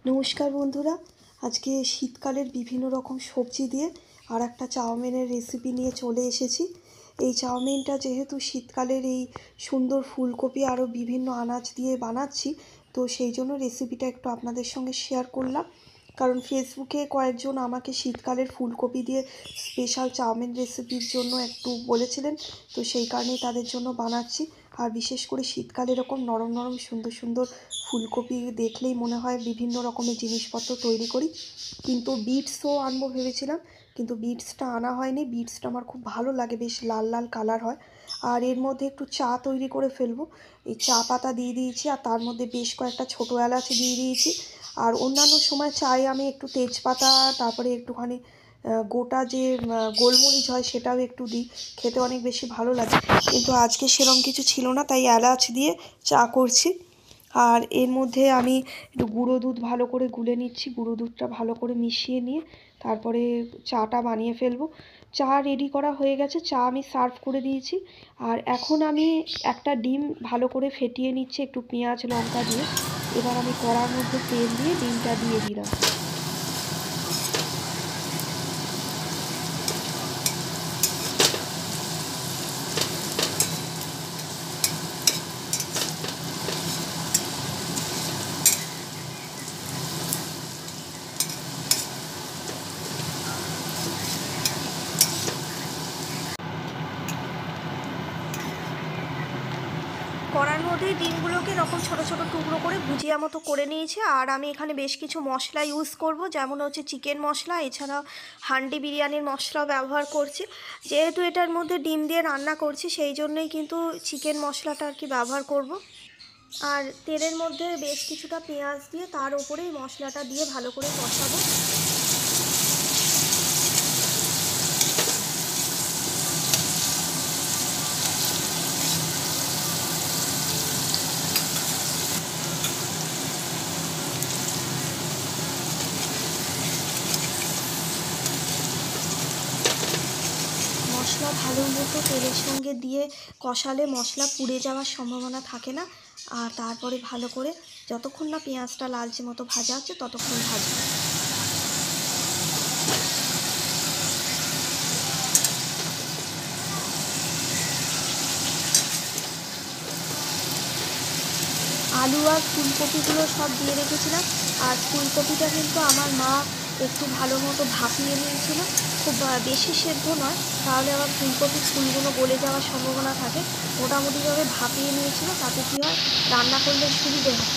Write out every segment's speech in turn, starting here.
নমস্কার বন্ধুরা, আজকে শীতকালের বিভিন্ন রকম সবজি দিয়ে আর একটা চাউমিনের রেসিপি নিয়ে চলে এসেছি। এই চাউমিনটা যেহেতু শীতকালের এই সুন্দর ফুলকপি আরও বিভিন্ন আনাজ দিয়ে বানাচ্ছি, তো সেই জন্য রেসিপিটা একটু আপনাদের সঙ্গে শেয়ার করলাম। কারণ ফেসবুকে কয়েকজন আমাকে শীতকালের ফুলকপি দিয়ে স্পেশাল চাউমিন রেসিপির জন্য একটু বলেছিলেন, তো সেই কারণেই তাদের জন্য বানাচ্ছি। আর বিশেষ করে শীতকালে এরকম নরম নরম সুন্দর সুন্দর ফুলকপি দেখলেই মনে হয় বিভিন্ন রকমের জিনিসপত্র তৈরি করি। কিন্তু বিটসও আনবো ভেবেছিলাম, কিন্তু বিটসটা আনা হয়নি। বিটসটা আমার খুব ভালো লাগে, বেশ লাল লাল কালার হয়। আর এর মধ্যে একটু চা তৈরি করে ফেলবো। এই চা পাতা দিয়ে দিয়েছি, আর তার মধ্যে বেশ কয়েকটা ছোটো এলাচ দিয়ে দিয়েছি। আর অন্যান্য সময় চায়ে আমি একটু তেজপাতা, তারপরে একটুখানি গোটা যে গোলমরিচ হয় সেটাও একটু দিই, খেতে অনেক বেশি ভালো লাগে। কিন্তু আজকে সেরকম কিছু ছিল না, তাই এলাচ দিয়ে চা করছি। আর এর মধ্যে আমি একটু গুঁড়ো দুধ ভালো করে গুলে নিচ্ছি। গুঁড়ো দুধটা ভালো করে মিশিয়ে নিয়ে তারপরে চাটা বানিয়ে ফেলবো। চা রেডি করা হয়ে গেছে, চা আমি সার্ভ করে দিয়েছি। আর এখন আমি একটা ডিম ভালো করে ফেটিয়ে নিচ্ছি একটু পেঁয়াজ লঙ্কা দিয়ে। এবার আমি কড়ার মধ্যে তেল দিয়ে ডিমটা দিয়ে দিলাম। কড়ার মধ্যেই ডিমগুলোকে এরকম ছোটো ছোটো টুকরো করে ভুজিয়া মতো করে নিয়েছি। আর আমি এখানে বেশ কিছু মশলা ইউজ করব, যেমন হচ্ছে চিকেন মশলা, এছাড়াও হান্ডি বিরিয়ানির মশলাও ব্যবহার করছি। যেহেতু এটার মধ্যে ডিম দিয়ে রান্না করছি, সেই জন্যই কিন্তু চিকেন মশলাটা আর কি ব্যবহার করব। আর তেলের মধ্যে বেশ কিছুটা পেঁয়াজ দিয়ে তার উপরে এই মশলাটা দিয়ে ভালো করে কষাবো। মশলা ভালো মতো তেলের সঙ্গে দিয়ে কষালে মশলা পুড়ে যাওয়ার সম্ভাবনা থাকে না। আর তারপরে ভালো করে যতক্ষণ না পেঁয়াজটা লালচে মতো ভাজা আছে ততক্ষণ ভাজবো। আলু আর ফুলকপিগুলো সব দিয়ে রেখেছিলাম। আর ফুলকপিটা কিন্তু আমার মা একটু ভালো মতো ভাপিয়ে নিয়েছিল, খুব বেশি সেদ্ধ নয়, তাহলে আবার ফুলকপির ফুলগুলো গলে যাওয়ার সম্ভাবনা থাকে। মোটামুটিভাবে ভাপিয়ে নিয়েছিল, তাতে কী হয়, রান্না করলে সুবিধে হয়।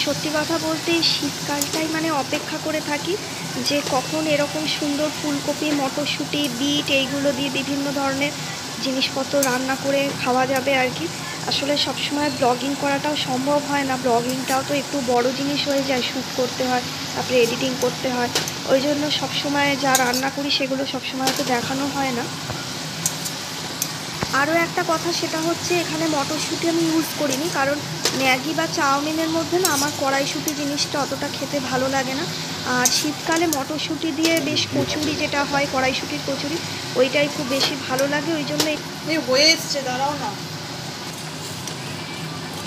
সত্যি কথা বলতে শীতকালটাই মানে অপেক্ষা করে থাকি যে কখন এরকম সুন্দর ফুলকপি, মটরশুঁটি, বিট এইগুলো দিয়ে বিভিন্ন ধরনের জিনিসপত্র রান্না করে খাওয়া যাবে আর কি। আসলে সবসময় ব্লগিং করাটাও সম্ভব হয় না, ব্লগিংটাও তো একটু বড় জিনিস হয়ে যায়, শ্যুট করতে হয়, তারপরে এডিটিং করতে হয়। ওই জন্য সবসময় যা রান্না করি সেগুলো সবসময় তো দেখানো হয় না। আরও একটা কথা, সেটা হচ্ছে এখানে মটরশুঁটি আমি ইউজ করিনি, কারণ ম্যাগি বা চাউমিনের মধ্যে না আমার কড়াইশুঁটি জিনিসটা অতটা খেতে ভালো লাগে না। আর শীতকালে মটরশুঁটি দিয়ে বেশ কচুরি যেটা হয়, কড়াইশুঁটির কচুরি, ওইটাই খুব বেশি ভালো লাগে। ওই জন্য হয়ে এসছে, দাঁড়াও না।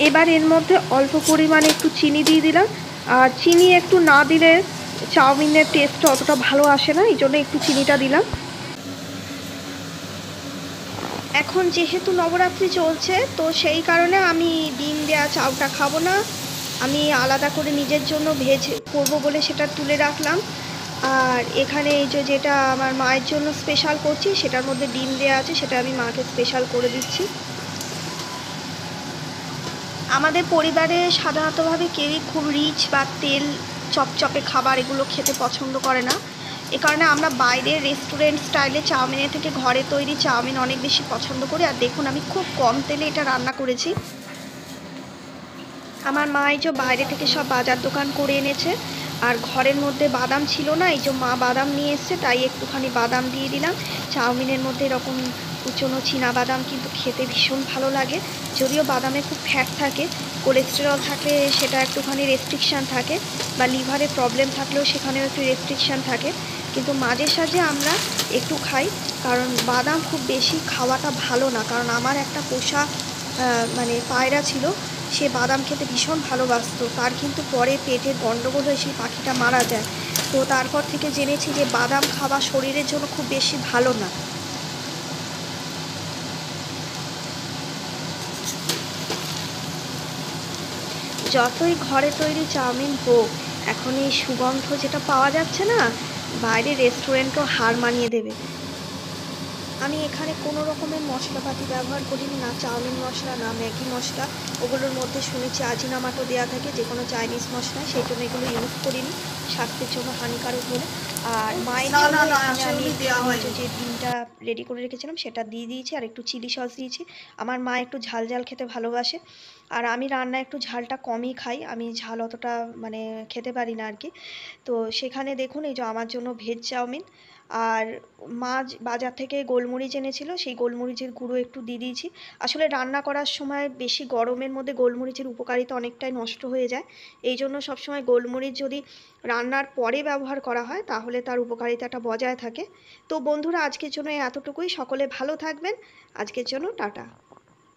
এবার এর মধ্যে অল্প পরিমাণে একটু চিনি দিয়ে দিলাম। আর চিনি একটু না দিলে চাউমিনের টেস্টটা অতটা ভালো আসে না, এই জন্য একটু চিনিটা দিলাম। এখন যেহেতু নবরাত্রি চলছে, তো সেই কারণে আমি ডিম দেওয়া চাউটা খাবো না। আমি আলাদা করে নিজের জন্য ভেজ করবো বলে সেটা তুলে রাখলাম। আর এখানে এই যে যেটা আমার মায়ের জন্য স্পেশাল করছি, সেটার মধ্যে ডিম দেওয়া আছে, সেটা আমি মাকে স্পেশাল করে দিচ্ছি। আমাদের পরিবারে সাধারণতভাবে কেউই খুব রিচ বা তেল চপচপে খাবার এগুলো খেতে পছন্দ করে না। এ কারণে আমরা বাইরের রেস্টুরেন্ট স্টাইলে চাউমিনের থেকে ঘরে তৈরি চাউমিন অনেক বেশি পছন্দ করি। আর দেখুন আমি খুব কম তেলে এটা রান্না করেছি। আমার মা এই যে বাইরে থেকে সব বাজার দোকান করে এনেছে, আর ঘরের মধ্যে বাদাম ছিল না, এই যে মা বাদাম নিয়ে এসছে, তাই একটুখানি বাদাম দিয়ে দিলাম। চাউমিনের মধ্যে এরকম স্বাস্থ্যের জন্য বাদাম কিন্তু খেতে ভীষণ ভালো লাগে। যদিও বাদামে খুব ফ্যাট থাকে, কোলেস্টেরল থাকলে সেটা একটুখানি রেস্ট্রিকশান থাকে, বা লিভারে প্রবলেম থাকলেও সেখানেও একটু রেস্ট্রিকশান থাকে, কিন্তু মাঝে সাঝে আমরা একটু খাই। কারণ বাদাম খুব বেশি খাওয়াটা ভালো না, কারণ আমার একটা পোষা মানে পায়রা ছিল, সে বাদাম খেতে ভীষণ ভালোবাসতো। তার কিন্তু পরে পেটের গণ্ডগোল হয়ে সেই পাখিটা মারা যায়। তো তারপর থেকে জেনেছি যে বাদাম খাওয়া শরীরের জন্য খুব বেশি ভালো না। যতই ঘরে তৈরি চাউমিন হোক, এখন এই সুগন্ধ যেটা পাওয়া যাচ্ছে না, বাইরের রেস্টুরেন্টকেও হার মানিয়ে দেবে। আমি এখানে কোনো রকমের মশলাপাতি ব্যবহার করিনি, না চাউমিন মশলা, না ম্যাগি মশলা। ওগুলোর মধ্যে শুনেছি আজিনামাটো দেওয়া থাকে, যে কোনো চাইনিজ মশলা, সেই জন্য এগুলো ইউজ করিনি, স্বাস্থ্যের জন্য হানিকারক বলে। আর মায়ের না জন্য না না, এখানে আমি অ্যাকচুয়ালি দেওয়া একটুখানি হয়নি। যে ডিমটা রেডি করে রেখেছিলাম সেটা দিয়ে দিয়েছি, আর একটু চিলি সস দিয়েছি। আমার মা একটু ঝাল ঝাল খেতে ভালোবাসে, আর আমি রান্নায় একটু ঝালটা কমই খাই, আমি ঝাল অতটা মানে খেতে পারি না আর কি। তো সেখানে দেখুন এই যে আমার জন্য ভেজ চাউমিন, আর মা বাজার থেকে গোলমরিচ এনেছিল, সেই গোলমরিচের গুঁড়ো একটু দিয়ে দিয়েছি। আসলে রান্না করার সময় বেশি গরমের মধ্যে গোলমরিচের উপকারিতা অনেকটাই নষ্ট হয়ে যায়। এই জন্য সবসময় গোলমরিচ যদি রান্নার পরে ব্যবহার করা হয় তাহলে তার উপকারিতাটা বজায় থাকে। তো বন্ধুরা, আজকের জন্য এতটুকুই। সকলে ভালো থাকবেন। আজকের জন্য টাটা।